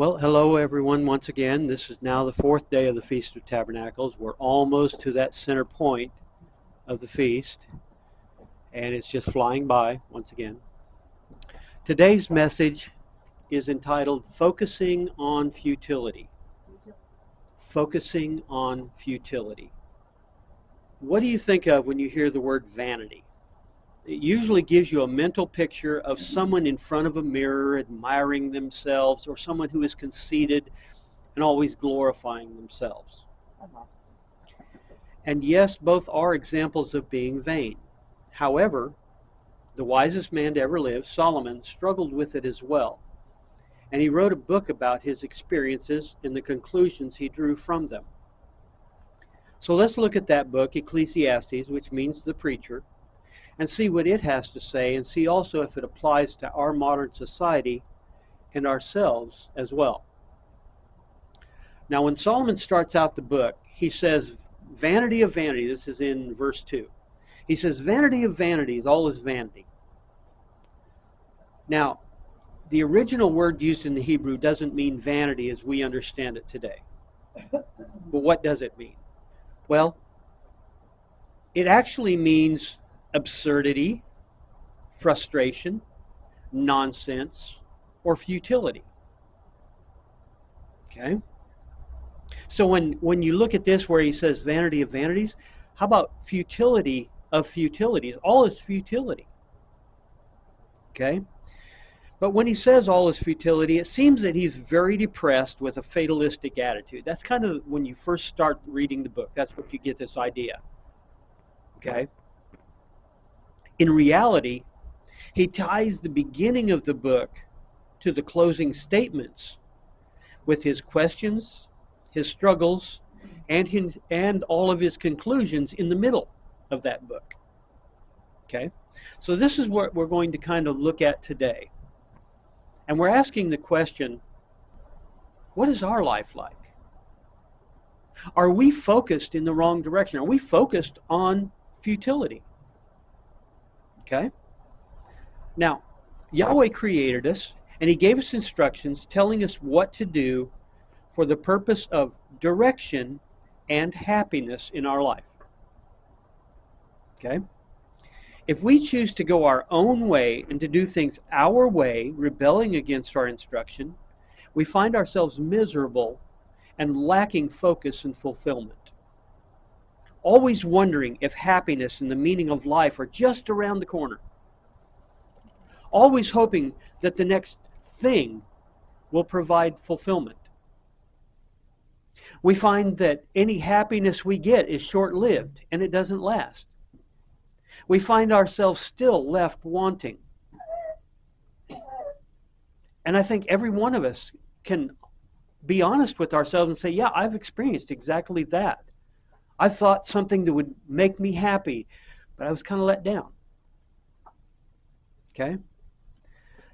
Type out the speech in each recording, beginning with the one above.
Well, hello everyone once again. This is now the fourth day of the Feast of Tabernacles. We're almost to that center point of the feast, and it's just flying by once again. Today's message is entitled Focusing on Futility. Focusing on Futility. What do you think of when you hear the word vanity? It usually gives you a mental picture of someone in front of a mirror admiring themselves, or someone who is conceited and always glorifying themselves. And yes, both are examples of being vain. However, the wisest man to ever live, Solomon, struggled with it as well. And he wrote a book about his experiences and the conclusions he drew from them. So let's look at that book, Ecclesiastes, which means the preacher, and see what it has to say, and see also if it applies to our modern society and ourselves as well. Now, when Solomon starts out the book, he says, vanity of vanity. This is in verse 2. He says, vanity of vanities, all is vanity. Now, the original word used in the Hebrew doesn't mean vanity as we understand it today. But what does it mean? Well, it actually means absurdity, frustration, nonsense, or futility. Okay? So when you look at this where he says vanity of vanities, how about futility of futilities? All is futility. Okay? But when he says all is futility, it seems that he's very depressed with a fatalistic attitude. That's kind of when you first start reading the book. That's what you get this idea. Okay? In reality, he ties the beginning of the book to the closing statements with his questions, his struggles, and all of his conclusions in the middle of that book. Okay? So this is what we're going to kind of look at today. And we're asking the question, what is our life like? Are we focused in the wrong direction? Are we focused on futility? Okay? Now, Yahweh created us, and he gave us instructions telling us what to do for the purpose of direction and happiness in our life. Okay? If we choose to go our own way and to do things our way, rebelling against our instruction, we find ourselves miserable and lacking focus and fulfillment. Always wondering if happiness and the meaning of life are just around the corner. Always hoping that the next thing will provide fulfillment. We find that any happiness we get is short-lived and it doesn't last. We find ourselves still left wanting. And I think every one of us can be honest with ourselves and say, yeah, I've experienced exactly that. I thought something that would make me happy, but I was kind of let down. Okay?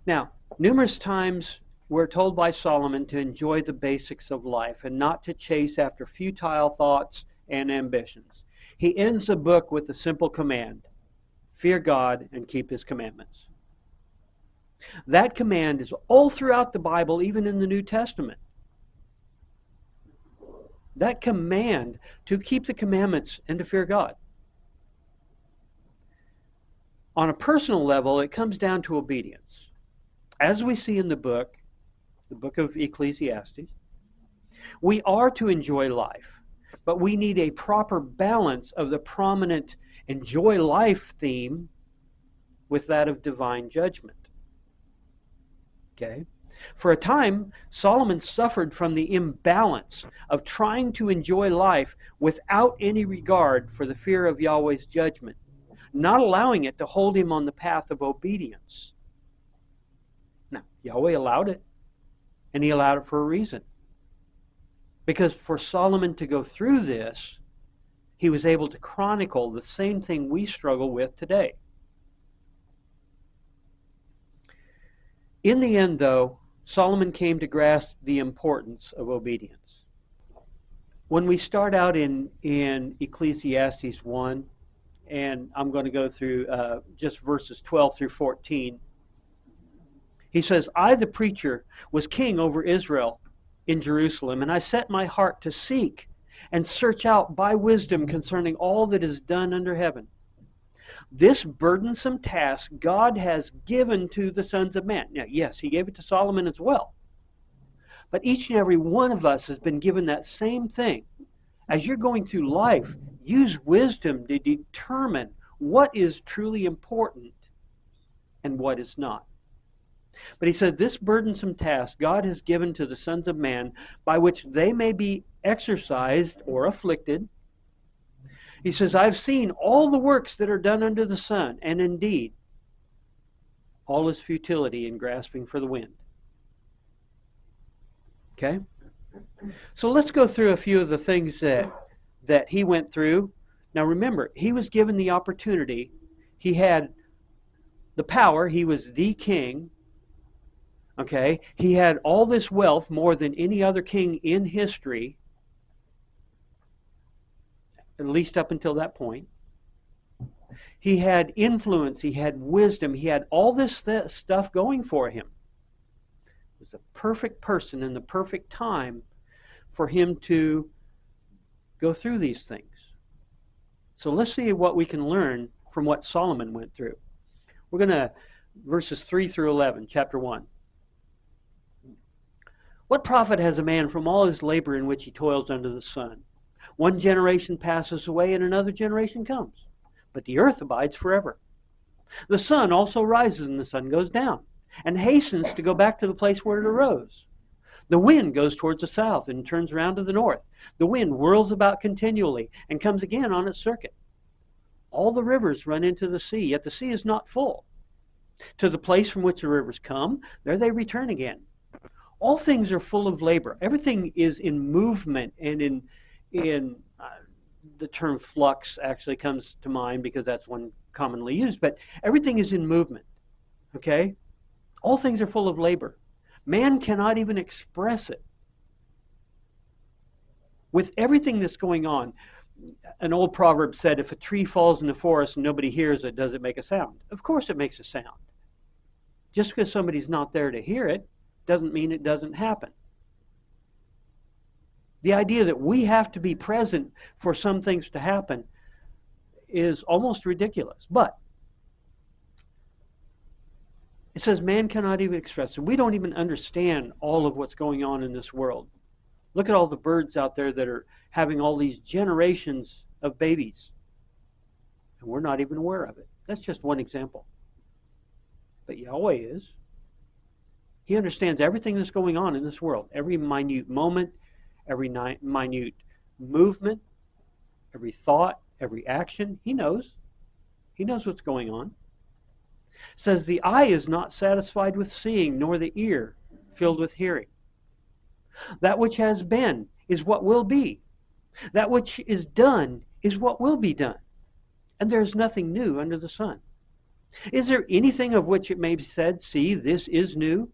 Now, numerous times we're told by Solomon to enjoy the basics of life and not to chase after futile thoughts and ambitions. He ends the book with a simple command: fear God and keep his commandments. That command is all throughout the Bible, even in the New Testament. That command to keep the commandments and to fear God. On a personal level, it comes down to obedience. As we see in the book of Ecclesiastes, we are to enjoy life, but we need a proper balance of the prominent enjoy life theme with that of divine judgment. Okay? For a time, Solomon suffered from the imbalance of trying to enjoy life without any regard for the fear of Yahweh's judgment, not allowing it to hold him on the path of obedience. Now, Yahweh allowed it, and he allowed it for a reason. Because for Solomon to go through this, he was able to chronicle the same thing we struggle with today. In the end, though, Solomon came to grasp the importance of obedience. When we start out in Ecclesiastes 1, and I'm going to go through just verses 12 through 14, He says, I, the preacher, was king over Israel in Jerusalem, and I set my heart to seek and search out by wisdom concerning all that is done under heaven. This burdensome task God has given to the sons of man. Now, yes, he gave it to Solomon as well. But each and every one of us has been given that same thing. As you're going through life, use wisdom to determine what is truly important and what is not. But he says, this burdensome task God has given to the sons of man, by which they may be exercised or afflicted. He says, I've seen all the works that are done under the sun, and indeed, all is futility in grasping for the wind. Okay? So let's go through a few of the things that he went through. Now remember, he was given the opportunity. He had the power. He was the king. Okay? He had all this wealth, more than any other king in history, at least up until that point. He had influence. He had wisdom. He had all this stuff going for him. He was the perfect person in the perfect time for him to go through these things. So let's see what we can learn from what Solomon went through. We're going to, verses 3 through 11, chapter 1. What profit has a man from all his labor in which he toils under the sun? One generation passes away and another generation comes, but the earth abides forever. The sun also rises and the sun goes down, and hastens to go back to the place where it arose. The wind goes towards the south and turns around to the north. The wind whirls about continually and comes again on its circuit. All the rivers run into the sea, yet the sea is not full. To the place from which the rivers come, there they return again. All things are full of labor. Everything is in movement, and in the term flux actually comes to mind because that's one commonly used, but everything is in movement. Okay? All things are full of labor. Man cannot even express it. With everything that's going on, an old proverb said, if a tree falls in the forest and nobody hears it, does it make a sound? Of course it makes a sound. Just because somebody's not there to hear it doesn't mean it doesn't happen. The idea that we have to be present for some things to happen is almost ridiculous. But it says man cannot even express it. We don't even understand all of what's going on in this world. Look at all the birds out there that are having all these generations of babies. And we're not even aware of it. That's just one example. But Yahweh is. He understands everything that's going on in this world. Every minute moment, every minute movement, every thought, every action. He knows. He knows what's going on. It says the eye is not satisfied with seeing, nor the ear filled with hearing. That which has been is what will be. That which is done is what will be done. And there is nothing new under the sun. Is there anything of which it may be said, see, this is new?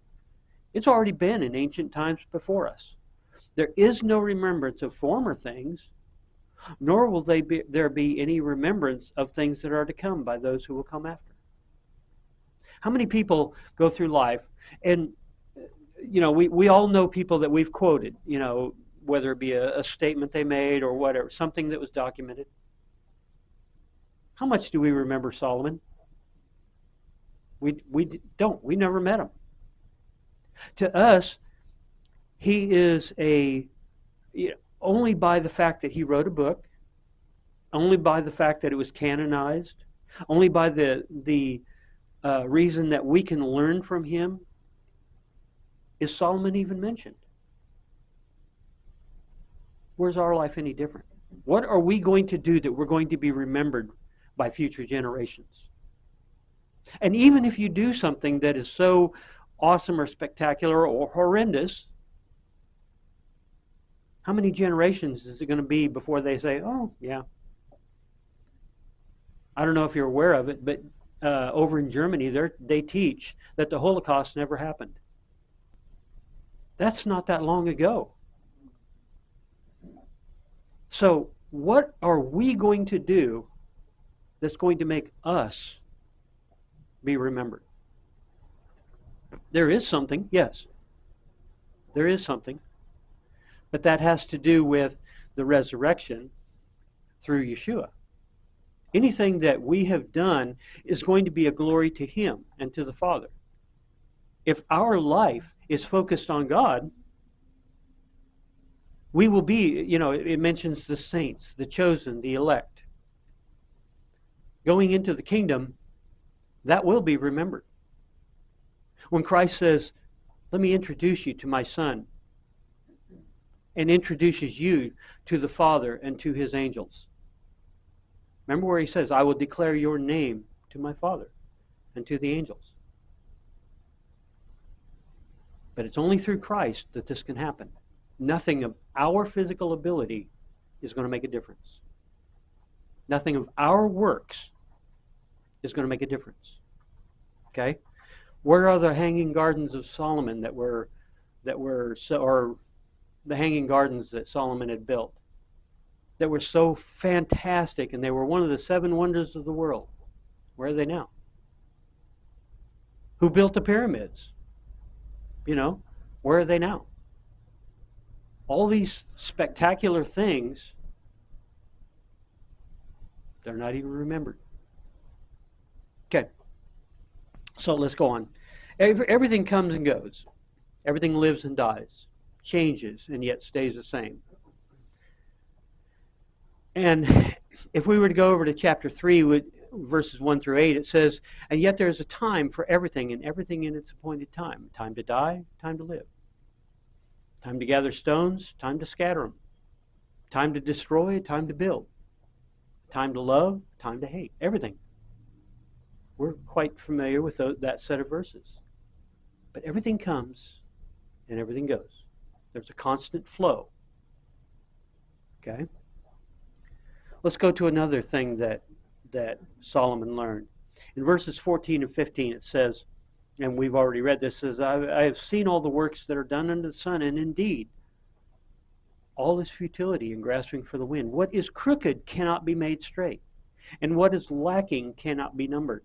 It's already been in ancient times before us. There is no remembrance of former things, nor will there be any remembrance of things that are to come by those who will come after. How many people go through life, and we all know people that we've quoted, whether it be a statement they made or whatever, something that was documented. How much do we remember Solomon? We don't. We never met him. To us, he is only by the fact that he wrote a book, only by the fact that it was canonized, only by the reason that we can learn from him, is Solomon even mentioned. Where's our life any different? What are we going to do that we're going to be remembered by future generations? And even if you do something that is so awesome or spectacular or horrendous, how many generations is it going to be before they say, oh, yeah. I don't know if you're aware of it, but over in Germany, they teach that the Holocaust never happened. That's not that long ago. So what are we going to do that's going to make us be remembered? There is something, yes. There is something. But that has to do with the resurrection through Yeshua. Anything that we have done is going to be a glory to Him and to the Father. If our life is focused on God, we will be, it mentions the saints, the chosen, the elect. Going into the kingdom, that will be remembered. When Christ says, let me introduce you to my Son, and introduces you to the Father and to His angels. Remember where He says, I will declare your name to my Father and to the angels. But it's only through Christ that this can happen. Nothing of our physical ability is going to make a difference. Nothing of our works is going to make a difference. Okay? Where are the hanging gardens of Solomon that were or the hanging gardens that Solomon had built that were so fantastic, and they were one of the 7 wonders of the world? Where are they now? Who built the pyramids? Where are they now? All these spectacular things, they're not even remembered. Okay, so let's go on. Everything comes and goes. Everything lives and dies, changes, and yet stays the same. And if we were to go over to chapter 3, verses 1 through 8, it says, and yet there is a time for everything, and everything in its appointed time. Time to die, time to live. Time to gather stones, time to scatter them. Time to destroy, time to build. Time to love, time to hate. Everything. We're quite familiar with that set of verses. But everything comes and everything goes. There's a constant flow. Okay? Let's go to another thing that Solomon learned. In verses 14 and 15 it says, and we've already read this, says, I have seen all the works that are done under the sun, and indeed, all is futility and grasping for the wind. What is crooked cannot be made straight, and what is lacking cannot be numbered.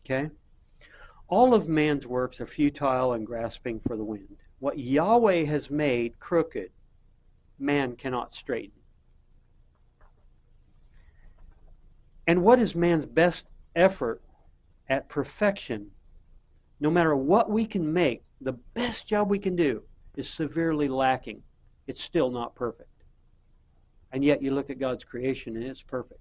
Okay? All of man's works are futile and grasping for the wind. What Yahweh has made crooked, man cannot straighten. And what is man's best effort at perfection? No matter what we can make, the best job we can do is severely lacking. It's still not perfect. And yet you look at God's creation and it's perfect.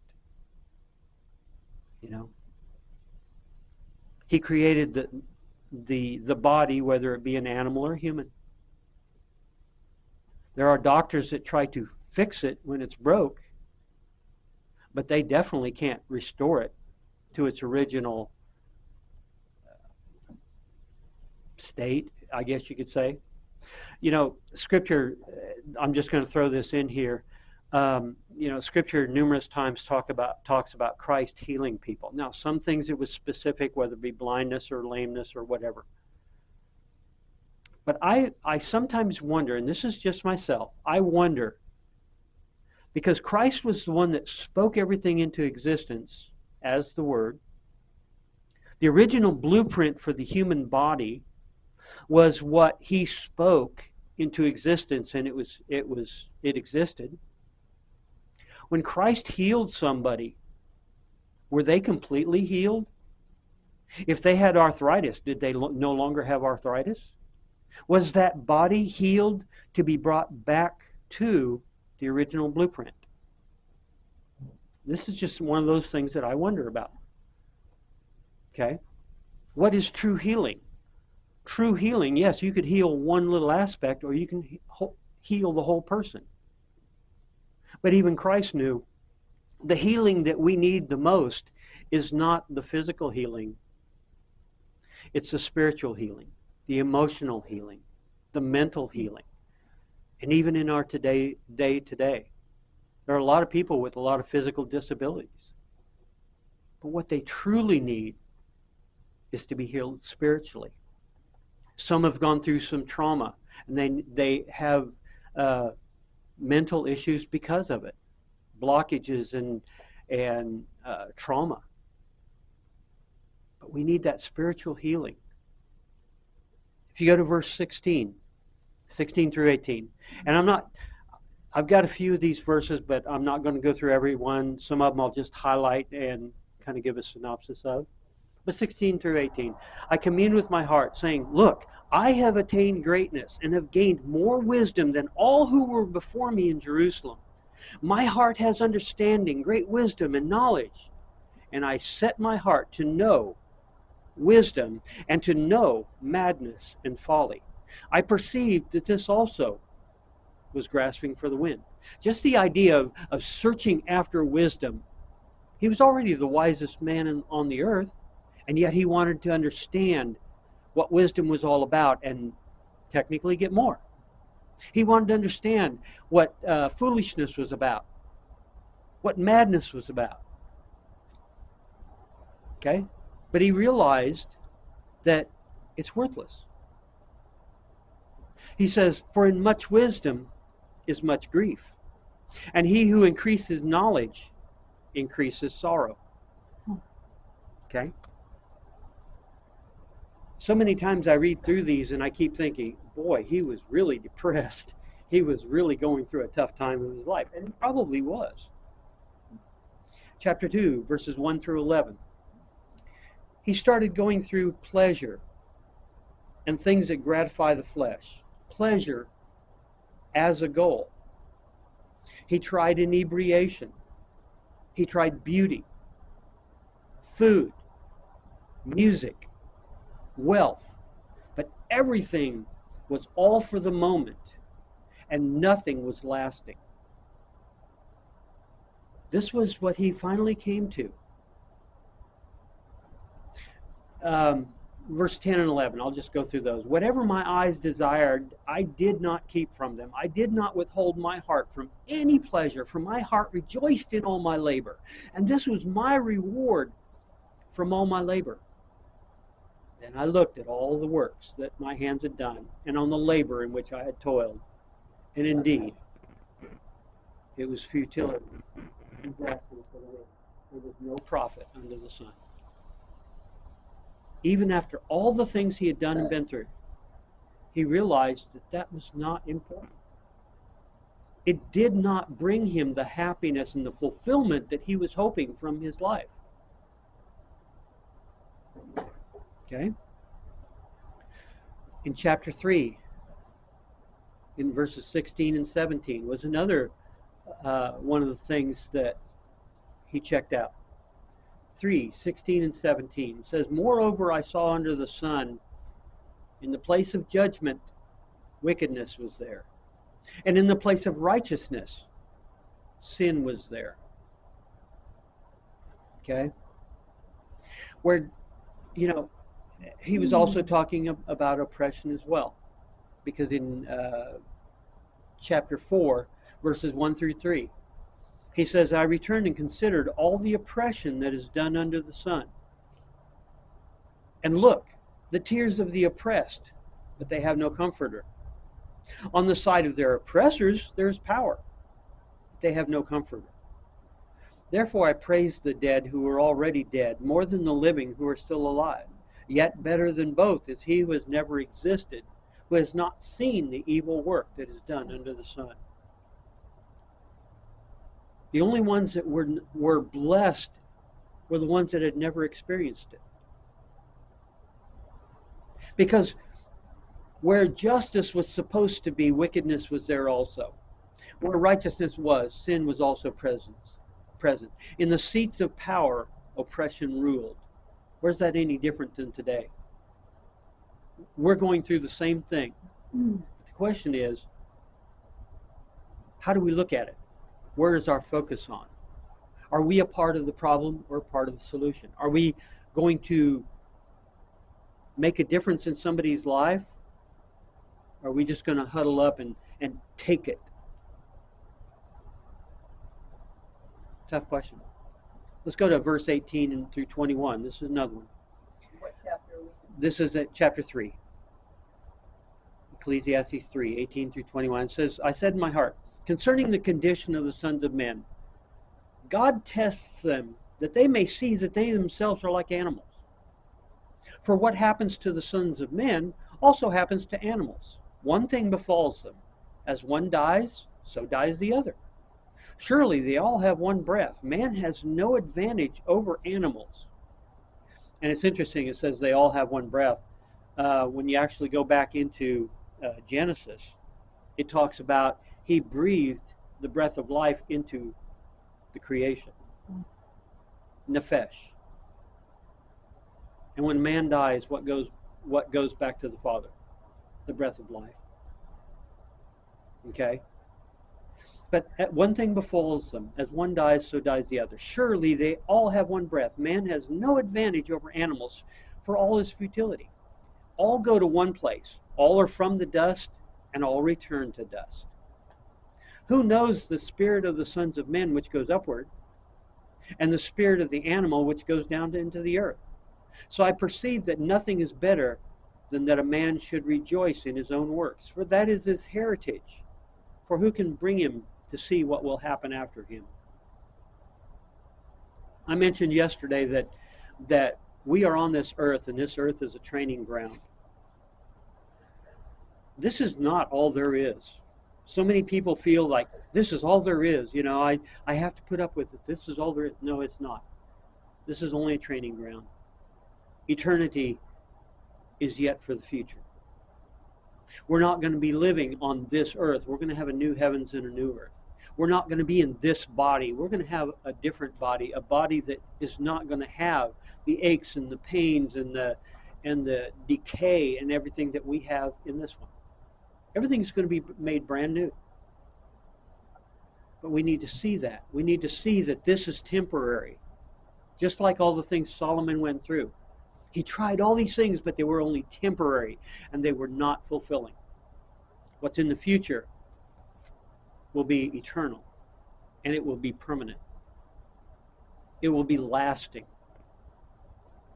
He created the body, whether it be an animal or human. There are doctors that try to fix it when it's broke, but they definitely can't restore it to its original state, I guess you could say. Scripture, I'm just going to throw this in here. Scripture numerous times talks about Christ healing people. Now, some things it was specific, whether it be blindness or lameness or whatever. But I sometimes wonder, and this is just myself, I wonder, because Christ was the one that spoke everything into existence as the Word. The original blueprint for the human body was what He spoke into existence, and it existed. When Christ healed somebody, were they completely healed? If they had arthritis, did they no longer have arthritis? Was that body healed to be brought back to the original blueprint? This is just one of those things that I wonder about. Okay? What is true healing? True healing, yes, you could heal one little aspect, or you can heal the whole person. But even Christ knew the healing that we need the most is not the physical healing. It's the spiritual healing, the emotional healing, the mental healing. And even in our day today, there are a lot of people with a lot of physical disabilities. But what they truly need is to be healed spiritually. Some have gone through some trauma, and they have mental issues because of it, blockages and trauma. But we need that spiritual healing. If you go to verse 16 through 18, and I've got a few of these verses, but I'm not going to go through every one. Some of them I'll just highlight and kind of give a synopsis of. But 16 through 18, I commune with my heart, saying, look, I have attained greatness and have gained more wisdom than all who were before me in Jerusalem. My heart has understanding, great wisdom and knowledge. And I set my heart to know wisdom and to know madness and folly. I perceived that this also was grasping for the wind. Just the idea of searching after wisdom. He was already the wisest man on the earth, and yet he wanted to understand what wisdom was all about and technically get more. He wanted to understand what foolishness was about, what madness was about. Okay? But he realized that it's worthless. He says, for in much wisdom is much grief, and he who increases knowledge increases sorrow. Okay? So many times I read through these and I keep thinking, boy, he was really depressed. He was really going through a tough time in his life, and he probably was. Chapter 2, verses 1 through 11. He started going through pleasure and things that gratify the flesh. Pleasure as a goal. He tried inebriation. He tried beauty, food, music, wealth. But everything was all for the moment, and nothing was lasting. This was what he finally came to. Verse 10 and 11, I'll just go through those. Whatever my eyes desired, I did not keep from them. I did not withhold my heart from any pleasure, for my heart rejoiced in all my labor. And this was my reward from all my labor. Then I looked at all the works that my hands had done, and on the labor in which I had toiled. And indeed, it was futility. There was no profit under the sun. Even after all the things he had done and been through, he realized that that was not important. It did not bring him the happiness and the fulfillment that he was hoping from his life. Okay? In chapter 3, in verses 16 and 17, was another one of the things that he checked out. 3, 16 and 17 says, moreover, I saw under the sun, in the place of judgment, wickedness was there. And in the place of righteousness, sin was there. Okay? Where, he was also talking about oppression as well. Because in chapter 4, verses 1 through 3, he says, I returned and considered all the oppression that is done under the sun. And look, the tears of the oppressed, but they have no comforter. On the side of their oppressors, there is power. But they have no comforter. Therefore I praise the dead who are already dead, more than the living who are still alive. Yet better than both is he who has never existed, who has not seen the evil work that is done under the sun. The only ones that were blessed were the ones that had never experienced it. Because where justice was supposed to be, wickedness was there also. Where righteousness was, sin was also present. In the seats of power, oppression ruled. Where's that any different than today? We're going through the same thing. But the question is, how do we look at it? Where is our focus on? Are we a part of the problem or a part of the solution? Are we going to make a difference in somebody's life? Or are we just going to huddle up and take it? Tough question. Let's go to verse 18 and through 21. This is another one. What chapter are we in? This is at chapter 3. Ecclesiastes 3, 18 through 21. It says, I said in my heart, concerning the condition of the sons of men, God tests them that they may see that they themselves are like animals. For what happens to the sons of men, also happens to animals. One thing befalls them. As one dies, so dies the other. Surely they all have one breath. Man has no advantage over animals. And it's interesting, it says they all have one breath. When you actually go back into Genesis, it talks about he breathed the breath of life into the creation. Nefesh. And when man dies, what goes back to the Father? The breath of life. Okay? But one thing befalls them. As one dies, so dies the other. Surely they all have one breath. Man has no advantage over animals, for all is futility. All go to one place. All are from the dust, and all return to dust. Who knows the spirit of the sons of men which goes upward, and the spirit of the animal which goes down into the earth? So I perceive that nothing is better than that a man should rejoice in his own works, for that is his heritage. For who can bring him to see what will happen after him? I mentioned yesterday that we are on this earth, and this earth is a training ground. This is not all there is. So many people feel like this is all there is. I have to put up with it. This is all there is. No, it's not. This is only a training ground. Eternity is yet for the future. We're not going to be living on this earth. We're going to have a new heavens and a new earth. We're not going to be in this body. We're going to have a different body, a body that is not going to have the aches and the pains and the decay and everything that we have in this one. Everything's going to be made brand new. But we need to see that. We need to see that this is temporary. Just like all the things Solomon went through. He tried all these things, but they were only temporary, and they were not fulfilling. What's in the future will be eternal, and it will be permanent. It will be lasting.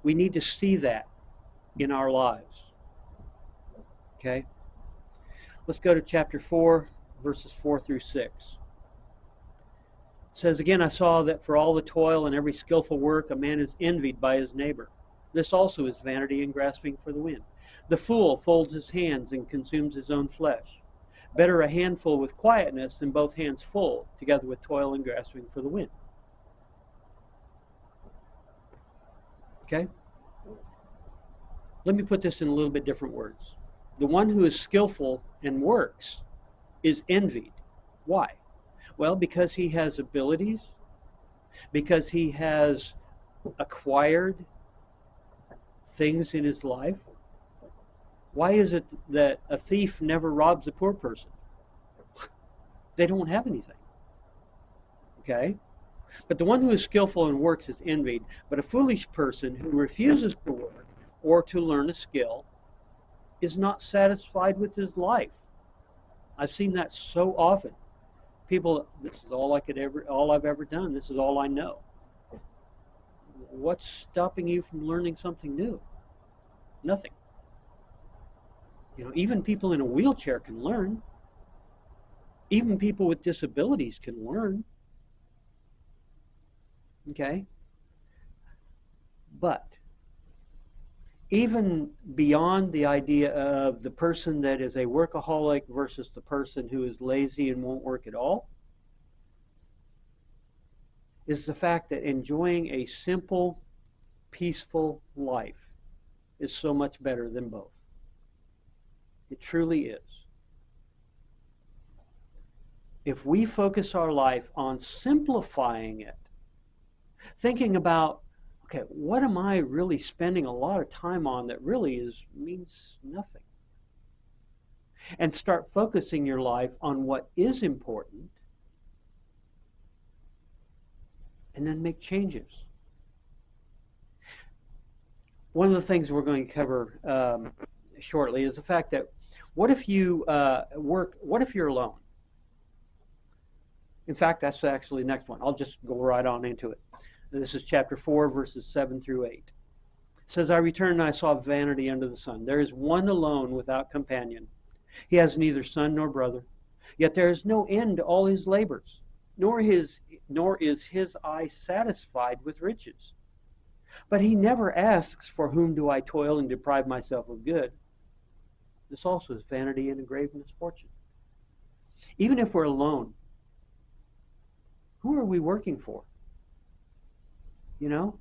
We need to see that in our lives. Okay? Let's go to chapter 4, verses 4 through 6. It says, Again, I saw that for all the toil and every skillful work, a man is envied by his neighbor. This also is vanity and grasping for the wind. The fool folds his hands and consumes his own flesh. Better a handful with quietness than both hands full, together with toil and grasping for the wind. Okay? Let me put this in a little bit different words. The one who is skillful and works is envied. Why? Well, because he has abilities, because he has acquired things in his life. Why is it that a thief never robs a poor person? They don't have anything. Okay? But the one who is skillful and works is envied. But a foolish person who refuses to work or to learn a skill is not satisfied with his life. I've seen that so often. People, this is all I've ever done. This is all I know. What's stopping you from learning something new? Nothing. Even people in a wheelchair can learn. Even people with disabilities can learn. Okay? But even beyond the idea of the person that is a workaholic versus the person who is lazy and won't work at all, is the fact that enjoying a simple, peaceful life is so much better than both. It truly is. If we focus our life on simplifying it, thinking about, okay, what am I really spending a lot of time on that really means nothing? And start focusing your life on what is important, and then make changes. One of the things we're going to cover shortly is the fact that what if you what if you're alone? In fact, that's actually the next one. I'll just go right on into it. This is chapter 4, verses 7 through 8. It says, I returned and I saw vanity under the sun. There is one alone without companion. He has neither son nor brother. Yet there is no end to all his labors, nor is his eye satisfied with riches. But he never asks, for whom do I toil and deprive myself of good? This also is vanity and a grave misfortune. Even if we're alone, who are we working for? You know?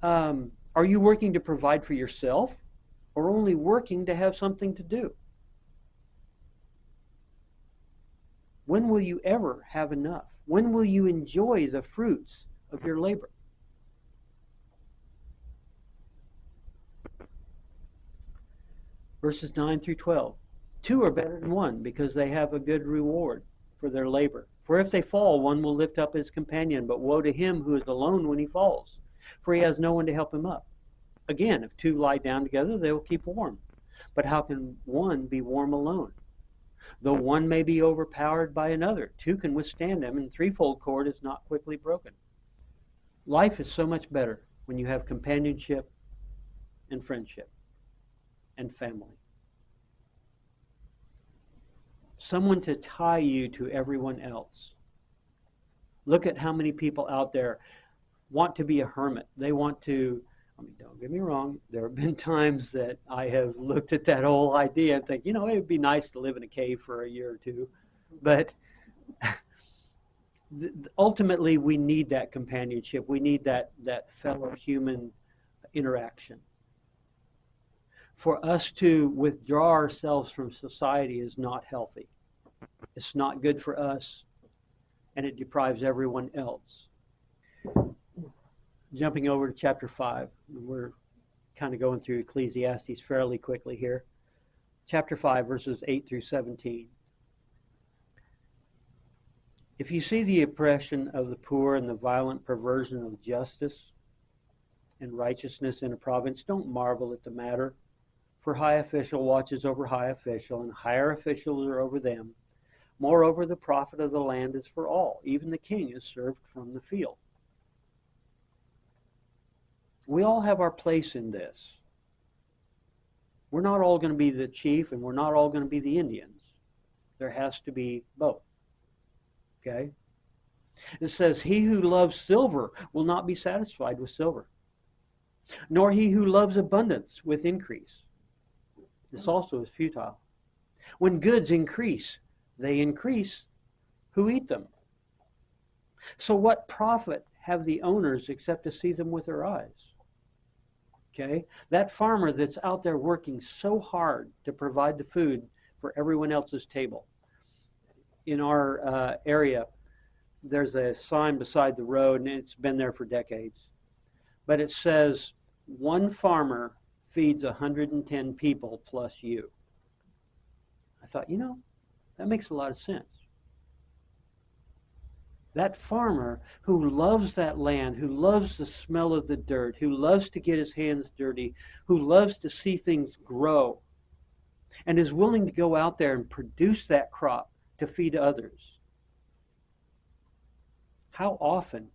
Are you working to provide for yourself, or only working to have something to do? When will you ever have enough? When will you enjoy the fruits of your labor? Verses 9 through 12. Two are better than one, because they have a good reward for their labor. For if they fall, one will lift up his companion, but woe to him who is alone when he falls, for he has no one to help him up. Again, if two lie down together, they will keep warm. But how can one be warm alone? Though one may be overpowered by another, two can withstand him, and threefold cord is not quickly broken. Life is so much better when you have companionship and friendship and family. Someone to tie you to everyone else. Look at how many people out there want to be a hermit. They want to, don't get me wrong, there have been times that I have looked at that whole idea and think, it would be nice to live in a cave for a year or two. But ultimately, we need that companionship. We need that fellow human interaction. For us to withdraw ourselves from society is not healthy. It's not good for us, and it deprives everyone else. Jumping over to chapter 5, we're kind of going through Ecclesiastes fairly quickly here. Chapter 5, verses 8 through 17. If you see the oppression of the poor and the violent perversion of justice and righteousness in a province, don't marvel at the matter. For high official watches over high official, and higher officials are over them. Moreover, the profit of the land is for all. Even the king is served from the field. We all have our place in this. We're not all going to be the chief, and we're not all going to be the Indians. There has to be both. Okay? It says, he who loves silver will not be satisfied with silver, nor he who loves abundance with increase. This also is futile. When goods increase, they increase who eat them. So what profit have the owners except to see them with their eyes? Okay? That farmer that's out there working so hard to provide the food for everyone else's table. In our area, there's a sign beside the road, and it's been there for decades. But it says, one farmer feeds 110 people plus you. I thought, that makes a lot of sense. That farmer who loves that land, who loves the smell of the dirt, who loves to get his hands dirty, who loves to see things grow, and is willing to go out there and produce that crop to feed others. How often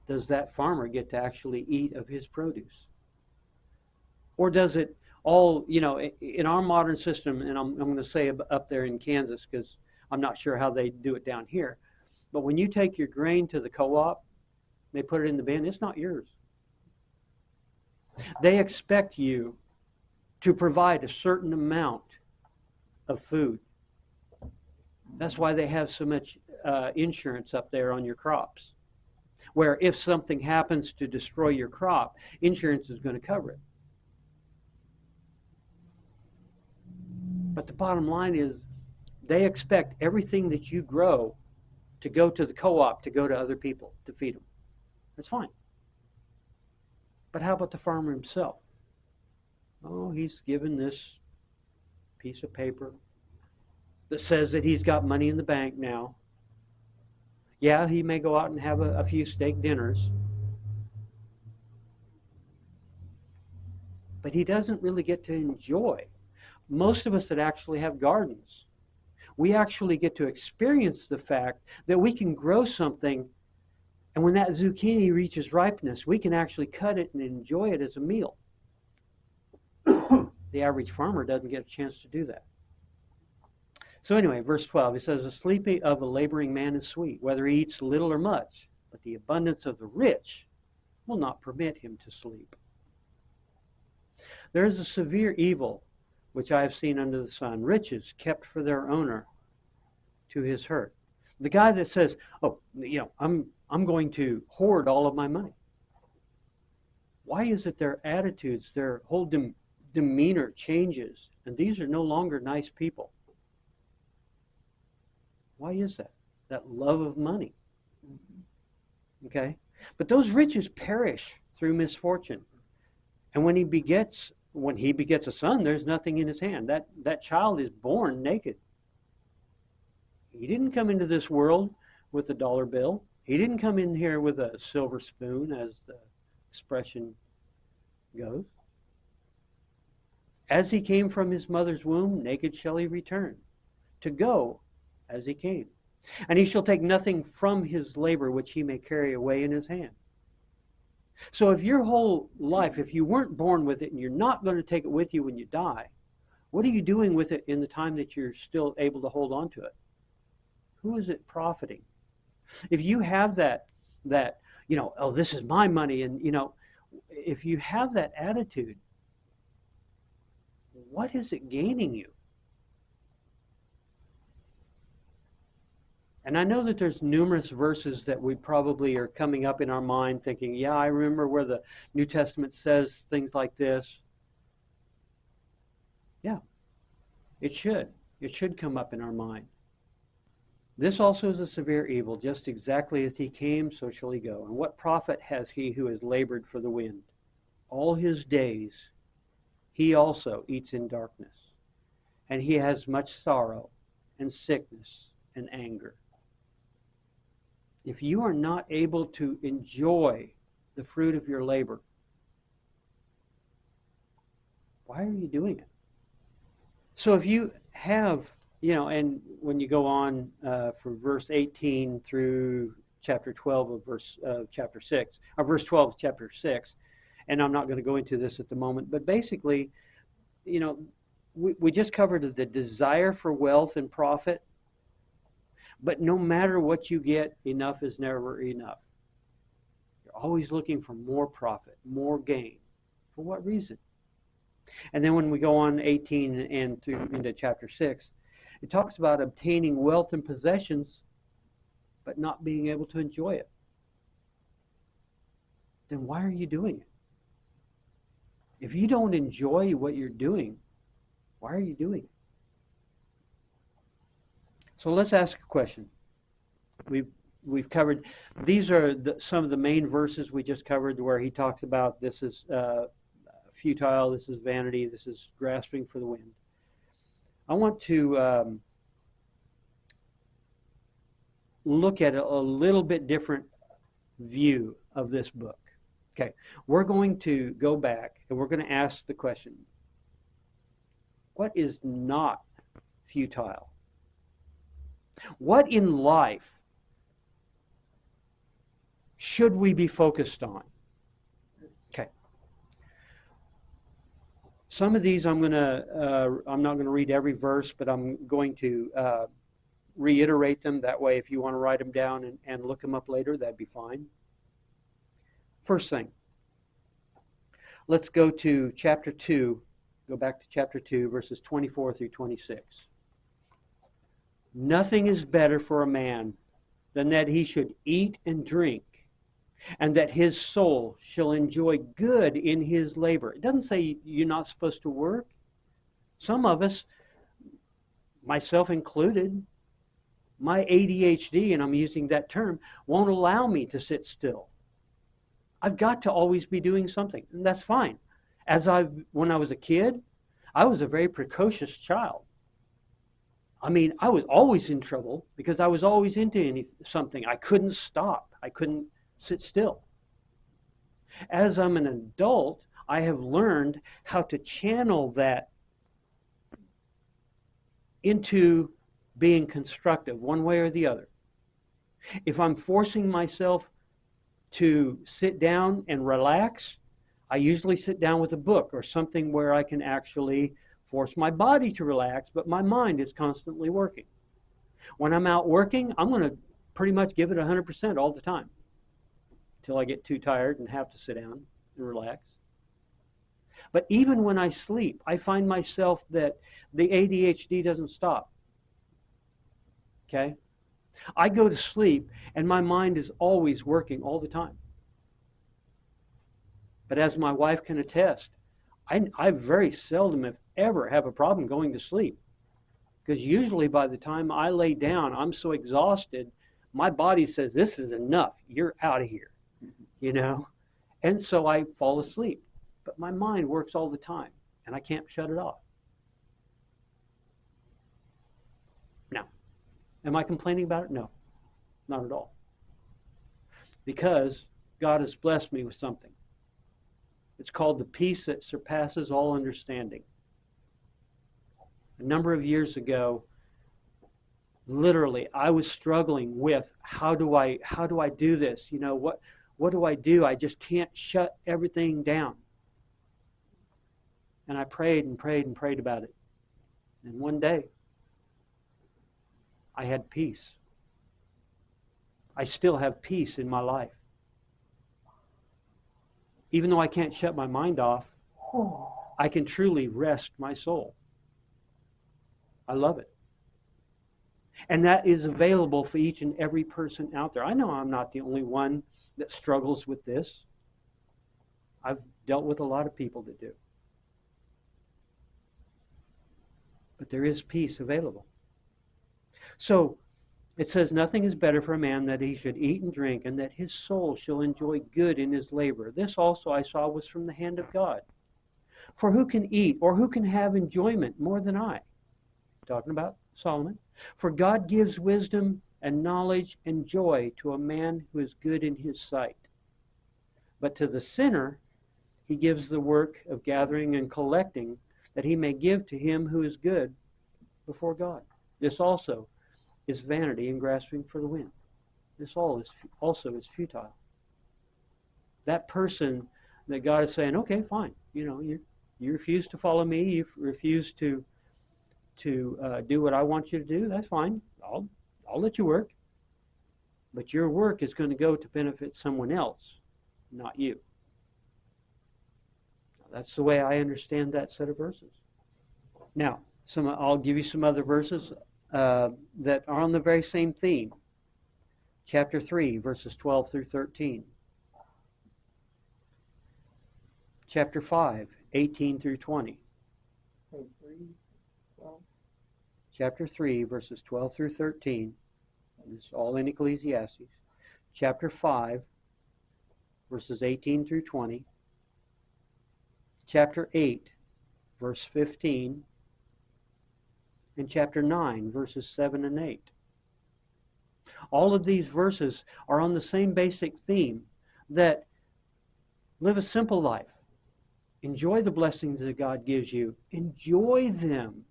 does that farmer get to actually eat of his produce? Or does it all, in our modern system, and I'm going to say up there in Kansas, because I'm not sure how they do it down here, but when you take your grain to the co-op, they put it in the bin, it's not yours. They expect you to provide a certain amount of food. That's why they have so much insurance up there on your crops, where if something happens to destroy your crop, insurance is going to cover it. But the bottom line is they expect everything that you grow to go to the co-op, to go to other people, to feed them. That's fine. But how about the farmer himself? Oh, he's given this piece of paper that says that he's got money in the bank now. Yeah, he may go out and have a few steak dinners. But he doesn't really get to enjoy. Most of us that actually have gardens, we actually get to experience the fact that we can grow something, and when that zucchini reaches ripeness, we can actually cut it and enjoy it as a meal. The average farmer doesn't get a chance to do that. So anyway, verse 12, it says, the sleep of a laboring man is sweet, whether he eats little or much, but the abundance of the rich will not permit him to sleep. There is a severe evil which I have seen under the sun, riches kept for their owner to his hurt. The guy that says, oh, I'm going to hoard all of my money. Why is it their attitudes, their whole demeanor changes, and these are no longer nice people? Why is that? That love of money. Okay? But those riches perish through misfortune. And when he begets a son, there's nothing in his hand. That child is born naked. He didn't come into this world with a dollar bill. He didn't come in here with a silver spoon, as the expression goes. As he came from his mother's womb, naked shall he return, to go as he came. And he shall take nothing from his labor which he may carry away in his hand. So if your whole life, if you weren't born with it and you're not going to take it with you when you die, what are you doing with it in the time that you're still able to hold on to it? Who is it profiting? If you have that, oh, this is my money, and, if you have that attitude, what is it gaining you? And I know that there's numerous verses that we probably are coming up in our mind thinking, yeah, I remember where the New Testament says things like this. Yeah, it should. It should come up in our mind. This also is a severe evil, just exactly as he came, so shall he go. And what profit has he who has labored for the wind? All his days he also eats in darkness, and he has much sorrow and sickness and anger. If you are not able to enjoy the fruit of your labor, why are you doing it? So if you have, and when you go on from verse 18 through chapter 12 of chapter 6, or verse 12 of chapter 6, and I'm not going to go into this at the moment, but basically, we just covered the desire for wealth and profit. But no matter what you get, enough is never enough. You're always looking for more profit, more gain. For what reason? And then when we go on 18 and through into chapter 6, it talks about obtaining wealth and possessions, but not being able to enjoy it. Then why are you doing it? If you don't enjoy what you're doing, why are you doing it? So let's ask a question. We've covered, these are some of the main verses we just covered where he talks about this is futile, this is vanity, this is grasping for the wind. I want to look at a little bit different view of this book. Okay, we're going to go back and we're going to ask the question, what is not futile? What in life should we be focused on? Okay. Some of these I'm not going to read every verse, but I'm going to reiterate them. That way, if you want to write them down and look them up later, that'd be fine. First thing, let's go to chapter 2. Go back to chapter 2, verses 24 through 26. Nothing is better for a man than that he should eat and drink, and that his soul shall enjoy good in his labor. It doesn't say you're not supposed to work. Some of us, myself included, my ADHD, and I'm using that term, won't allow me to sit still. I've got to always be doing something, and that's fine. When I was a kid, I was a very precocious child. I mean, I was always in trouble because I was always into something. I couldn't stop. I couldn't sit still. As I'm an adult, I have learned how to channel that into being constructive, one way or the other. If I'm forcing myself to sit down and relax, I usually sit down with a book or something where I can actually force my body to relax, but my mind is constantly working. When I'm out working, I'm going to pretty much give it 100% all the time until I get too tired and have to sit down and relax. But even when I sleep, I find myself that the ADHD doesn't stop. Okay? I go to sleep and my mind is always working all the time. But as my wife can attest, I very seldom, if ever, have a problem going to sleep. Because usually by the time I lay down, I'm so exhausted, my body says, this is enough. You're out of here. You know? And so I fall asleep. But my mind works all the time, and I can't shut it off. Now, am I complaining about it? No, not at all. Because God has blessed me with something. It's called the peace that surpasses all understanding. A number of years ago, literally, I was struggling with how do I do this? You know, what do I do? I just can't shut everything down. And I prayed and prayed and prayed about it. And one day, I had peace. I still have peace in my life. Even though I can't shut my mind off, I can truly rest my soul. I love it. And that is available for each and every person out there. I know I'm not the only one that struggles with this. I've dealt with a lot of people that do. But there is peace available. So it says, nothing is better for a man that he should eat and drink, and that his soul shall enjoy good in his labor. This also I saw was from the hand of God. For who can eat, or who can have enjoyment more than I? Talking about Solomon. For God gives wisdom and knowledge and joy to a man who is good in his sight. But to the sinner he gives the work of gathering and collecting, that he may give to him who is good before God. This also is vanity and grasping for the wind. This also is futile. That person that God is saying, okay, fine, you know, you refuse to follow me, you refuse to do what I want you to do, that's fine. I'll let you work. But your work is going to go to benefit someone else, not you. That's the way I understand that set of verses. Now, I'll give you some other verses that are on the very same theme. Chapter 3, verses 12 through 13. Chapter 5, 18 through 20. Chapter 3, verses 12 through 13. It's all in Ecclesiastes. Chapter 5, verses 18 through 20. Chapter 8, verse 15. And chapter 9, verses 7 and 8. All of these verses are on the same basic theme, that live a simple life. Enjoy the blessings that God gives you. Enjoy them.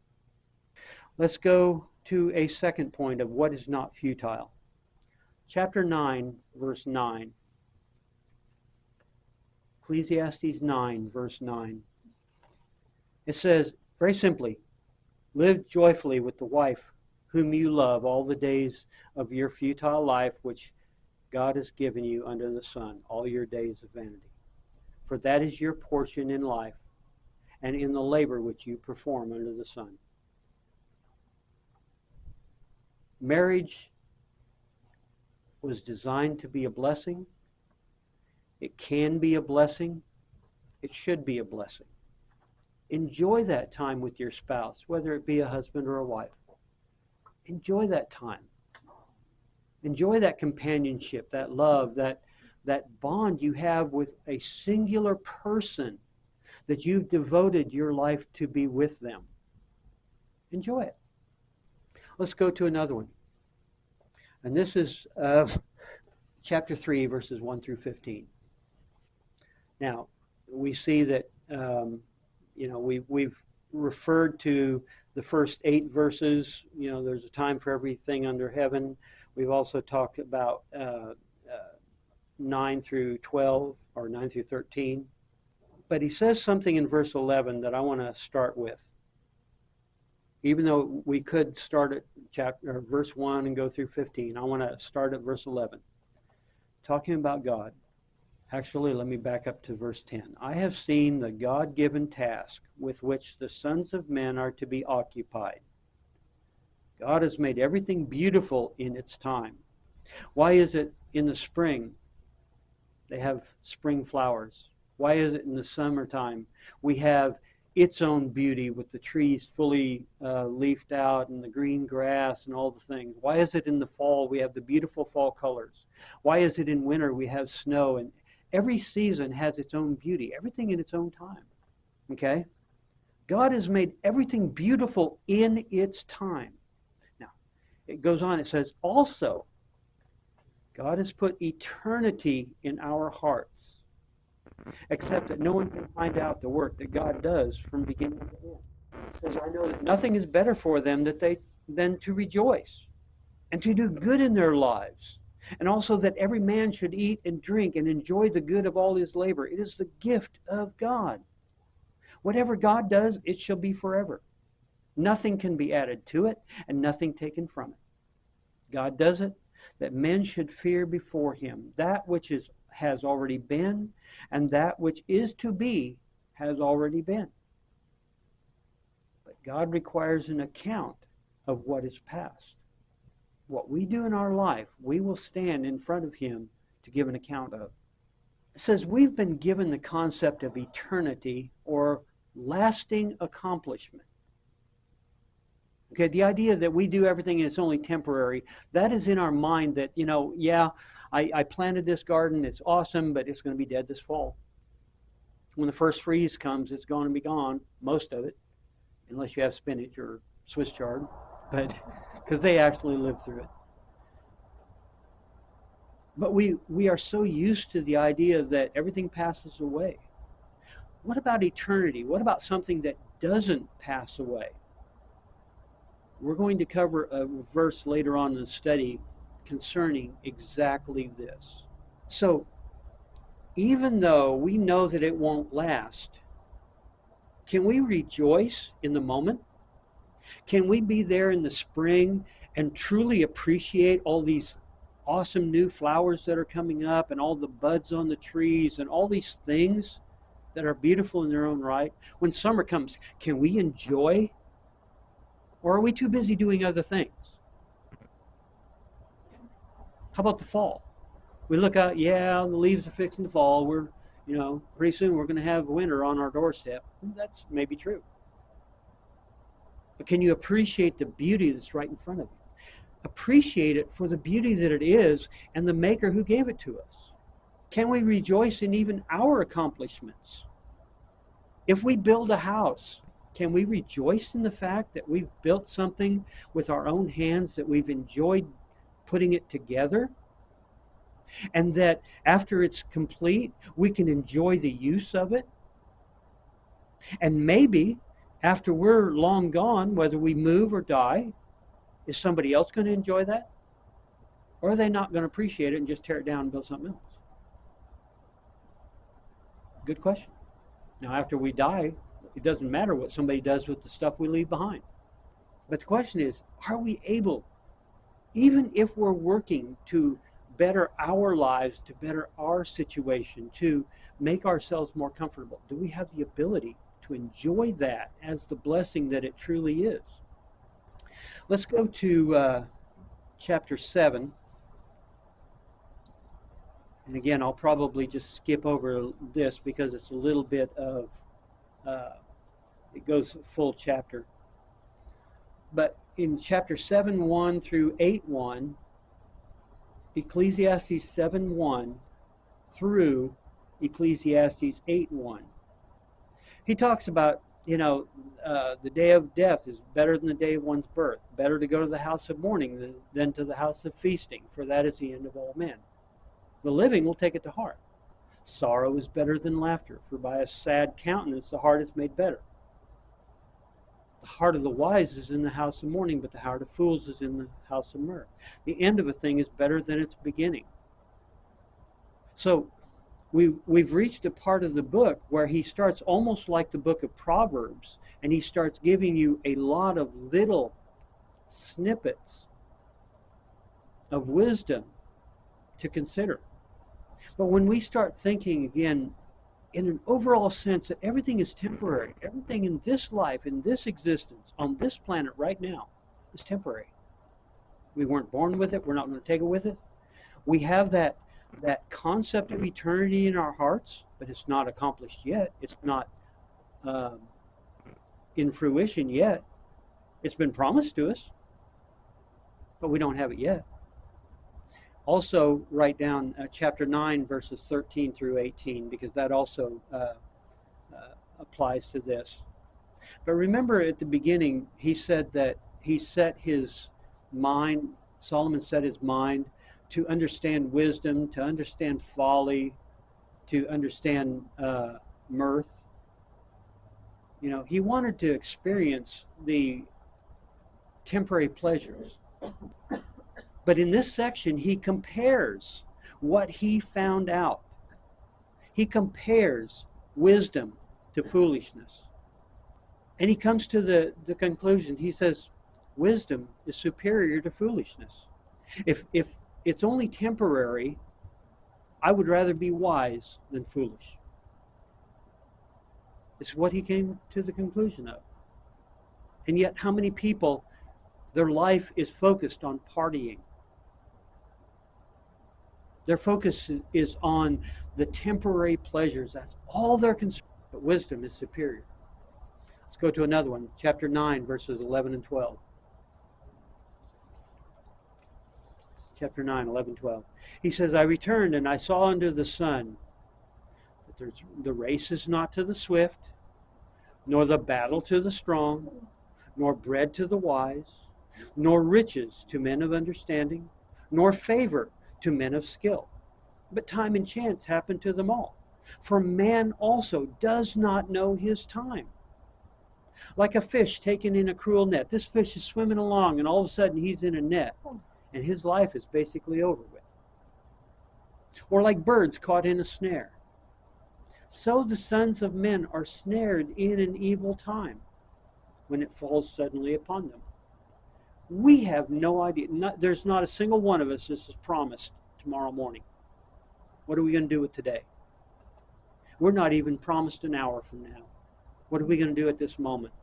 Let's go to a second point of what is not futile. Chapter 9, verse 9. Ecclesiastes 9, verse 9. It says, very simply, live joyfully with the wife whom you love all the days of your futile life, which God has given you under the sun, all your days of vanity. For that is your portion in life, and in the labor which you perform under the sun. Marriage was designed to be a blessing. It can be a blessing. It should be a blessing. Enjoy that time with your spouse, whether it be a husband or a wife. Enjoy that time. Enjoy that companionship, that love, that bond you have with a singular person that you've devoted your life to be with them. Enjoy it. Let's go to another one. And this is chapter 3, verses 1 through 15. Now, we see that we've referred to the first 8 verses. You know, there's a time for everything under heaven. We've also talked about 9 through 12 or 9 through 13. But he says something in verse 11 that I want to start with. Even though we could start at verse 1 and go through 15, I want to start at verse 11. Talking about God. Actually, let me back up to verse 10. I have seen the God-given task with which the sons of men are to be occupied. God has made everything beautiful in its time. Why is it in the spring they have spring flowers? Why is it in the summertime we have its own beauty with the trees fully leafed out and the green grass and all the things? Why is it in the fall we have the beautiful fall colors? Why is it in winter we have snow? And every season has its own beauty, everything in its own time. Okay? God has made everything beautiful in its time. Now, it goes on, it says, also, God has put eternity in our hearts, except that no one can find out the work that God does from beginning to end. It says, I know that nothing is better for them than to rejoice and to do good in their lives, and also that every man should eat and drink and enjoy the good of all his labor. It is the gift of God. Whatever God does, it shall be forever. Nothing can be added to it, and nothing taken from it. God does it, that men should fear before him that which has already been, and that which is to be has already been. But God requires an account of what is past. What we do in our life, we will stand in front of him to give an account of. It says we've been given the concept of eternity or lasting accomplishment. Okay, the idea that we do everything and it's only temporary, that is in our mind that, I planted this garden, it's awesome, but it's going to be dead this fall. When the first freeze comes, it's going to be gone, most of it, unless you have spinach or Swiss chard, but because they actually live through it. But we are so used to the idea that everything passes away. What about eternity? What about something that doesn't pass away? We're going to cover a verse later on in the study concerning exactly this. So, even though we know that it won't last, can we rejoice in the moment? Can we be there in the spring and truly appreciate all these awesome new flowers that are coming up and all the buds on the trees and all these things that are beautiful in their own right? When summer comes, can we enjoy? Or are we too busy doing other things? How about the fall? We look out, the leaves are fixing to fall. We're, pretty soon we're going to have winter on our doorstep. That's maybe true. But can you appreciate the beauty that's right in front of you? Appreciate it for the beauty that it is and the Maker who gave it to us. Can we rejoice in even our accomplishments? If we build a house, can we rejoice in the fact that we've built something with our own hands, that we've enjoyed putting it together, and that after it's complete, we can enjoy the use of it? And maybe after we're long gone, whether we move or die, is somebody else going to enjoy that? Or are they not going to appreciate it and just tear it down and build something else? Good question. Now, after we die, it doesn't matter what somebody does with the stuff we leave behind. But the question is, are we able, even if we're working to better our lives, to better our situation, to make ourselves more comfortable, do we have the ability to enjoy that as the blessing that it truly is? Let's go to chapter 7. And again, I'll probably just skip over this because it's a little bit of, it goes full chapter. But in chapter 7:1 through 8:1, Ecclesiastes 7:1 through Ecclesiastes 8:1, he talks about, the day of death is better than the day of one's birth. Better to go to the house of mourning than to the house of feasting, for that is the end of all men. The living will take it to heart. Sorrow is better than laughter, for by a sad countenance the heart is made better. The heart of the wise is in the house of mourning, but the heart of fools is in the house of mirth. The end of a thing is better than its beginning. So we've reached a part of the book where he starts almost like the book of Proverbs, and he starts giving you a lot of little snippets of wisdom to consider. But when we start thinking again in an overall sense that everything is temporary, everything in this life, in this existence, on this planet right now is temporary. We weren't born with it. We're not going to take it with it. We have that concept of eternity in our hearts, but it's not accomplished yet. It's not um, in fruition yet. It's been promised to us, but we don't have it yet. Also, write down chapter 9, verses 13 through 18, because that also applies to this. But remember at the beginning, he said that he set his mind, Solomon set his mind to understand wisdom, to understand folly, to understand mirth. You know, he wanted to experience the temporary pleasures. But in this section, he compares what he found out. He compares wisdom to foolishness. And he comes to the conclusion. He says, wisdom is superior to foolishness. If it's only temporary, I would rather be wise than foolish. It's what he came to the conclusion of. And yet, how many people, their life is focused on partying? Their focus is on the temporary pleasures. That's all they're concerned. But wisdom is superior. Let's go to another one. Chapter 9, verses 11 and 12. Chapter 9, 11, 12. He says, I returned and I saw under the sun that the race is not to the swift, nor the battle to the strong, nor bread to the wise, nor riches to men of understanding, nor favor to men of skill. But time and chance happen to them all. For man also does not know his time. Like a fish taken in a cruel net. This fish is swimming along and all of a sudden he's in a net and his life is basically over with. Or like birds caught in a snare. So the sons of men are snared in an evil time when it falls suddenly upon them. We have no idea. There's not a single one of us this is promised tomorrow morning. What are we going to do with today? We're not even promised an hour from now. What are we going to do at this moment?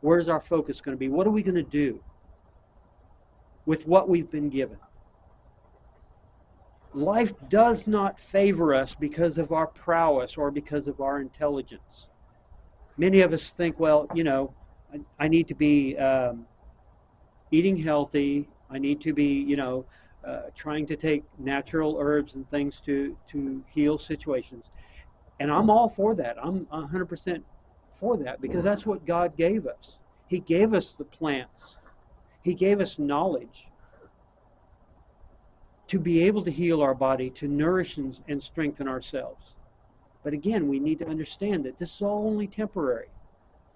Where's our focus going to be? What are we going to do with what we've been given? Life does not favor us because of our prowess or because of our intelligence. Many of us think, well, you know, I need to be eating healthy. I need to be, you know, trying to take natural herbs and things to heal situations. And I'm all for that. I'm 100% for that because that's what God gave us. He gave us the plants. He gave us knowledge to be able to heal our body, to nourish and strengthen ourselves. But again, we need to understand that this is all only temporary.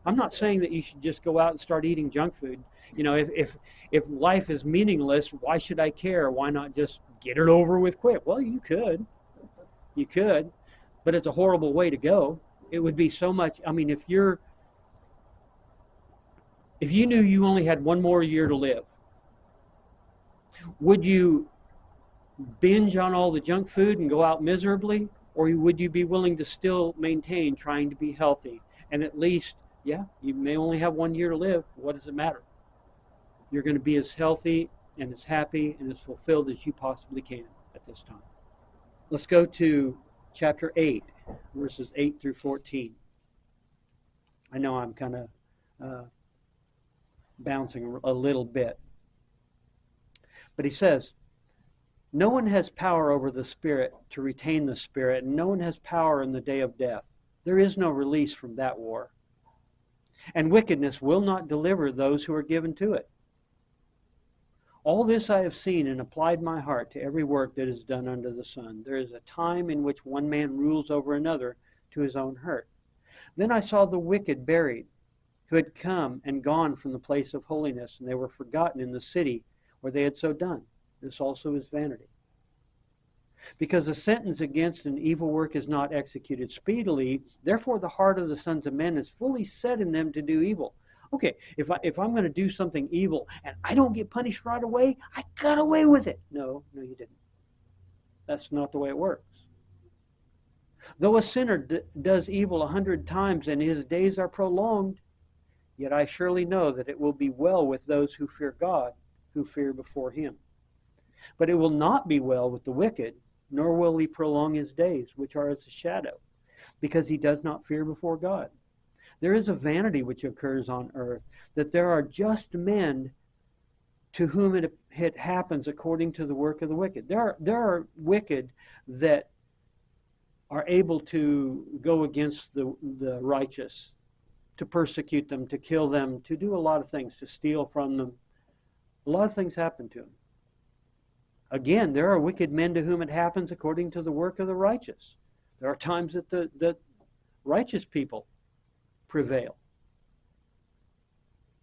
I'm not saying that you should just go out and start eating junk food. You know, if life is meaningless, why should I care? Why not just get it over with quick? Well, you could, but it's a horrible way to go. It would be so much. I mean, if you knew you only had one more year to live, would you binge on all the junk food and go out miserably, or would you be willing to still maintain trying to be healthy and at least? Yeah, you may only have 1 year to live. What does it matter? You're going to be as healthy and as happy and as fulfilled as you possibly can at this time. Let's go to chapter 8, verses 8 through 14. I know I'm kind of bouncing a little bit. But he says, no one has power over the Spirit to retain the Spirit, and no one has power in the day of death. There is no release from that war. And wickedness will not deliver those who are given to it. All this I have seen and applied my heart to every work that is done under the sun. There is a time in which one man rules over another to his own hurt. Then I saw the wicked buried, who had come and gone from the place of holiness, and they were forgotten in the city where they had so done. This also is vanity. Because the sentence against an evil work is not executed speedily, therefore the heart of the sons of men is fully set in them to do evil. Okay, if I'm going to do something evil and I don't get punished right away, I got away with it. No, you didn't. That's not the way it works. Though a sinner does evil 100 times and his days are prolonged, yet I surely know that it will be well with those who fear God, who fear before him. But it will not be well with the wicked, nor will he prolong his days, which are as a shadow, because he does not fear before God. There is a vanity which occurs on earth, that there are just men to whom it happens according to the work of the wicked. There are wicked that are able to go against the righteous, to persecute them, to kill them, to do a lot of things, to steal from them. A lot of things happen to them. Again, there are wicked men to whom it happens according to the work of the righteous. There are times that the righteous people prevail.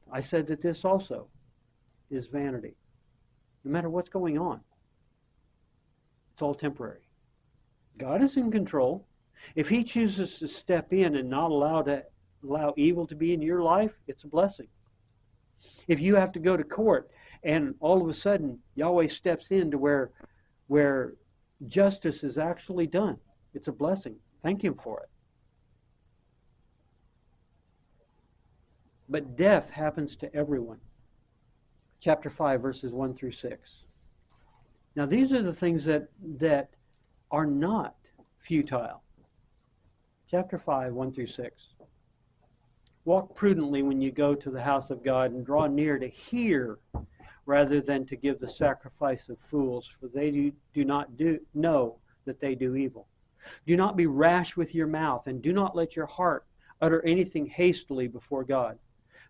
I said that this also is vanity. No matter what's going on, it's all temporary. God is in control. If he chooses to step in and not allow evil to be in your life, it's a blessing. If you have to go to court and all of a sudden Yahweh steps in to where justice is actually done, it's a blessing. Thank him for it. But death happens to everyone. Chapter 5, verses 1 through 6. Now these are the things that are not futile. Chapter 5, 1 through 6. Walk prudently when you go to the house of God, and draw near to hear rather than to give the sacrifice of fools, for they do not know that they do evil. Do not be rash with your mouth, and do not let your heart utter anything hastily before God.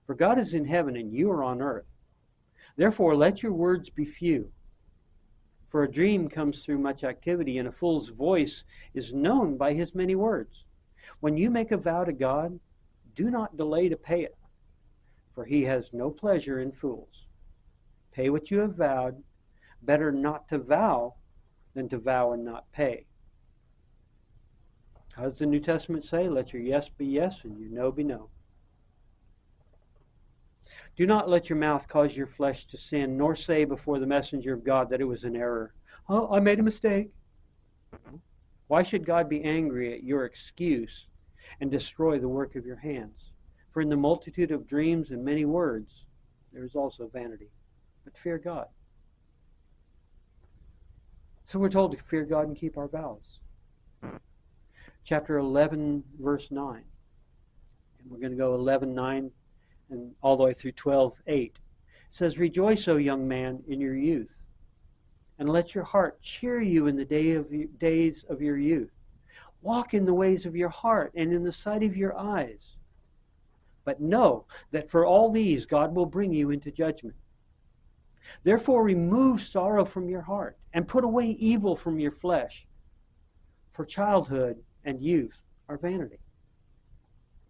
For God is in heaven, and you are on earth. Therefore let your words be few. For a dream comes through much activity, and a fool's voice is known by his many words. When you make a vow to God, do not delay to pay it, for he has no pleasure in fools. Pay what you have vowed. Better not to vow than to vow and not pay. How does the New Testament say? Let your yes be yes and your no be no. Do not let your mouth cause your flesh to sin, nor say before the messenger of God that it was an error. Oh, I made a mistake. Why should God be angry at your excuse and destroy the work of your hands? For in the multitude of dreams and many words, there is also vanity. But fear God. So we're told to fear God and keep our vows. Chapter 11, verse 9. And we're going to go 11:9 and all the way through 12:8. It says, Rejoice, O young man, in your youth, and let your heart cheer you in the days of your youth. Walk in the ways of your heart and in the sight of your eyes. But know that for all these God will bring you into judgment. Therefore remove sorrow from your heart, and put away evil from your flesh. For childhood and youth are vanity.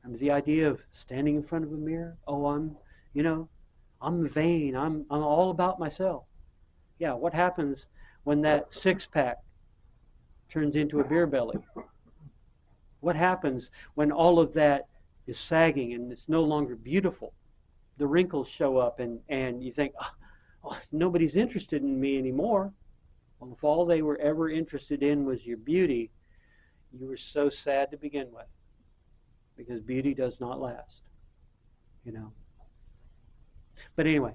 And the idea of standing in front of a mirror, oh, I'm vain, I'm all about myself. Yeah, what happens when that six-pack turns into a beer belly? What happens when all of that is sagging and it's no longer beautiful? The wrinkles show up and you think, nobody's interested in me anymore. Well, if all they were ever interested in was your beauty, you were so sad to begin with, because beauty does not last, But anyway,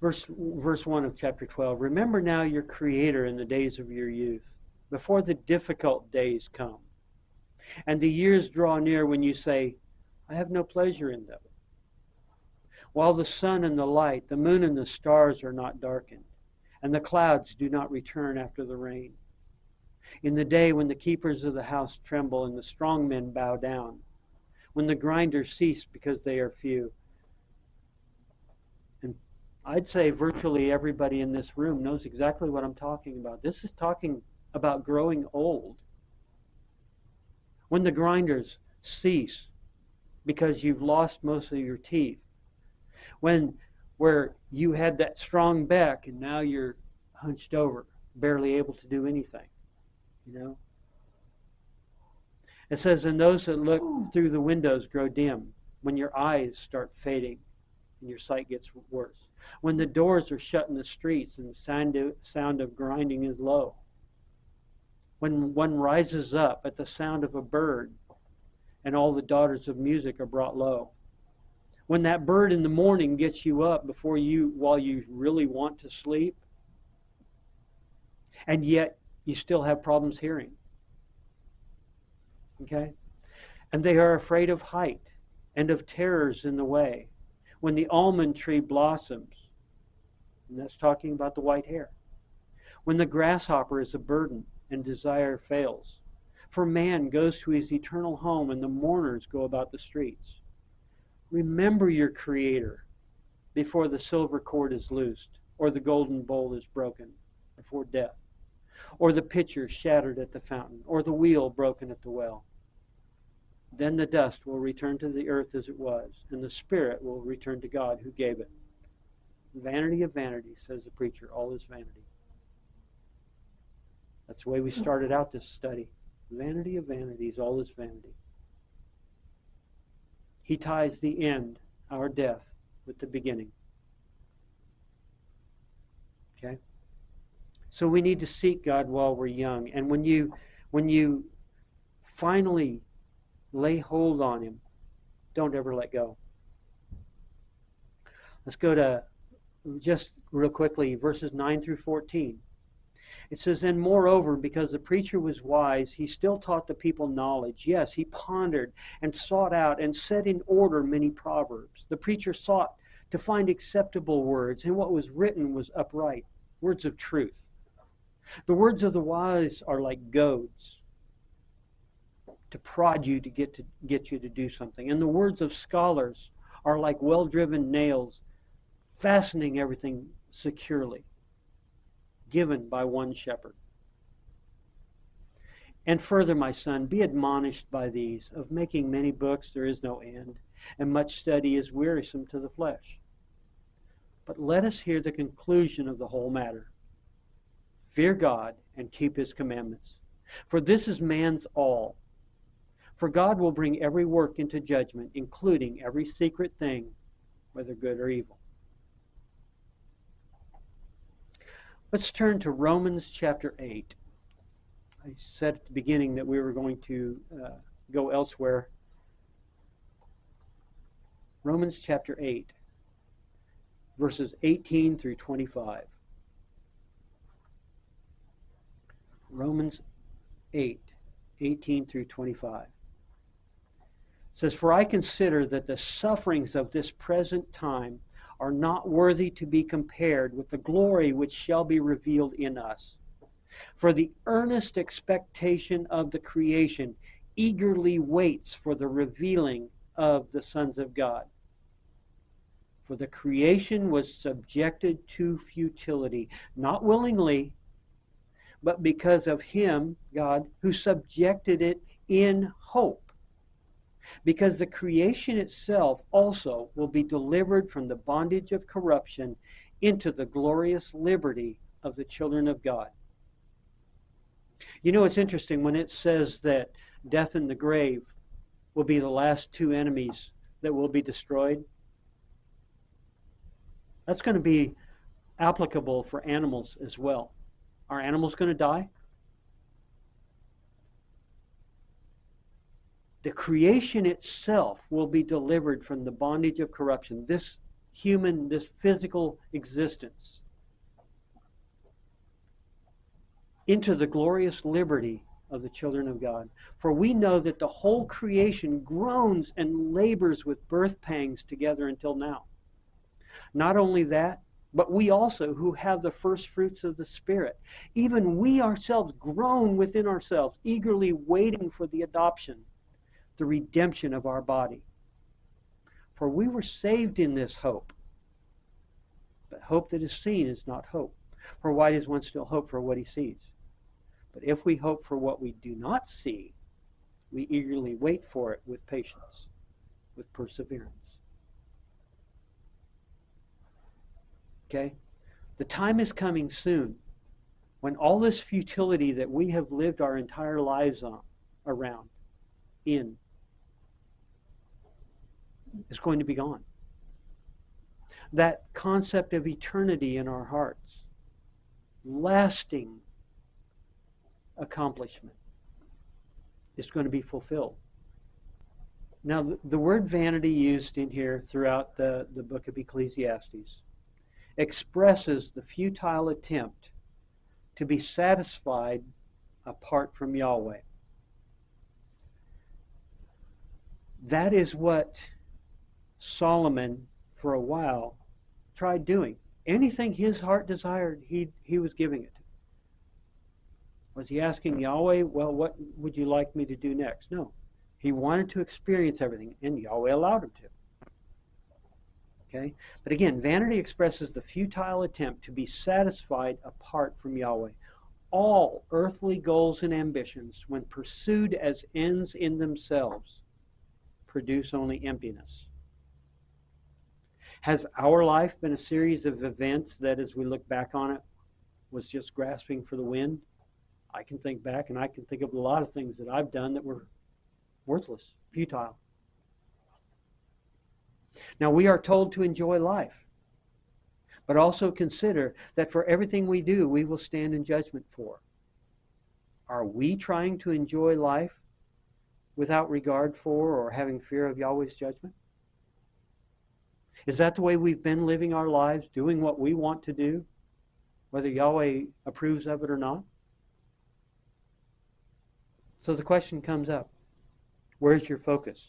verse 1 of chapter 12. Remember now your Creator in the days of your youth, before the difficult days come, and the years draw near when you say, I have no pleasure in them. While the sun and the light, the moon and the stars are not darkened, and the clouds do not return after the rain. In the day when the keepers of the house tremble and the strong men bow down, when the grinders cease because they are few. And I'd say virtually everybody in this room knows exactly what I'm talking about. This is talking about growing old. When the grinders cease because you've lost most of your teeth. Where you had that strong back and now you're hunched over, barely able to do anything. It says, and those that look through the windows grow dim, when your eyes start fading and your sight gets worse. When the doors are shut in the streets and the sound of grinding is low. When one rises up at the sound of a bird and all the daughters of music are brought low. When that bird in the morning gets you up while you really want to sleep, and yet you still have problems hearing. Okay? And they are afraid of height and of terrors in the way. When the almond tree blossoms, and that's talking about the white hair. When the grasshopper is a burden and desire fails. For man goes to his eternal home and the mourners go about the streets. Remember your Creator before the silver cord is loosed, or the golden bowl is broken before death, or the pitcher shattered at the fountain, or the wheel broken at the well. Then the dust will return to the earth as it was, and the spirit will return to God who gave it. Vanity of vanities, says the preacher, all is vanity. That's the way we started out this study. Vanity of vanities, all is vanity. He ties the end, our death, with the beginning. Okay? So we need to seek God while we're young. And when you finally lay hold on Him, don't ever let go. Let's go to, just real quickly, verses 9 through 14. It says, and moreover, because the preacher was wise, he still taught the people knowledge. Yes, he pondered and sought out and set in order many proverbs. The preacher sought to find acceptable words, and what was written was upright, words of truth. The words of the wise are like goads to prod you to get you to do something. And the words of scholars are like well-driven nails, fastening everything securely, given by one shepherd. And further, my son, be admonished by these. Of making many books there is no end, and much study is wearisome to the flesh. But let us hear the conclusion of the whole matter. Fear God and keep His commandments, for this is man's all. For God will bring every work into judgment, including every secret thing, whether good or evil. Let's turn to Romans chapter 8. I said at the beginning that we were going to go elsewhere. Romans chapter 8, verses 18 through 25. Romans 8, 18 through 25. It says, for I consider that the sufferings of this present time are not worthy to be compared with the glory which shall be revealed in us. For the earnest expectation of the creation eagerly waits for the revealing of the sons of God. For the creation was subjected to futility, not willingly, but because of Him, God, who subjected it in hope. Because the creation itself also will be delivered from the bondage of corruption into the glorious liberty of the children of God. You know, it's interesting when it says that death and the grave will be the last two enemies that will be destroyed. That's going to be applicable for animals as well. Are animals going to die? The creation itself will be delivered from the bondage of corruption. This physical existence, into the glorious liberty of the children of God. For we know that the whole creation groans and labors with birth pangs together until now. Not only that, but we also who have the first fruits of the Spirit, even we ourselves groan within ourselves, eagerly waiting for the adoption, the redemption of our body. For we were saved in this hope. But hope that is seen is not hope. For why does one still hope for what he sees? But if we hope for what we do not see, we eagerly wait for it with patience, with perseverance. Okay? The time is coming soon when all this futility that we have lived our entire lives around is going to be gone. that concept of eternity in our hearts, lasting accomplishment, is going to be fulfilled. Now, the word vanity used in here throughout the book of Ecclesiastes expresses the futile attempt to be satisfied apart from Yahweh. That is what Solomon, for a while, tried doing. Anything his heart desired, he was giving it. Was he asking Yahweh, well, what would you like me to do next? No. He wanted to experience everything, and Yahweh allowed him to. Okay? But again, vanity expresses the futile attempt to be satisfied apart from Yahweh. All earthly goals and ambitions, when pursued as ends in themselves, produce only emptiness. Has our life been a series of events that, as we look back on it, was just grasping for the wind? I can think back, and I can think of a lot of things that I've done that were worthless, futile. Now, we are told to enjoy life, but also consider that for everything we do, we will stand in judgment for. Are we trying to enjoy life without regard for or having fear of Yahweh's judgment? Is that the way we've been living our lives, doing what we want to do, whether Yahweh approves of it or not? So the question comes up, where's your focus?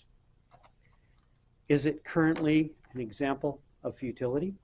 Is it currently an example of futility?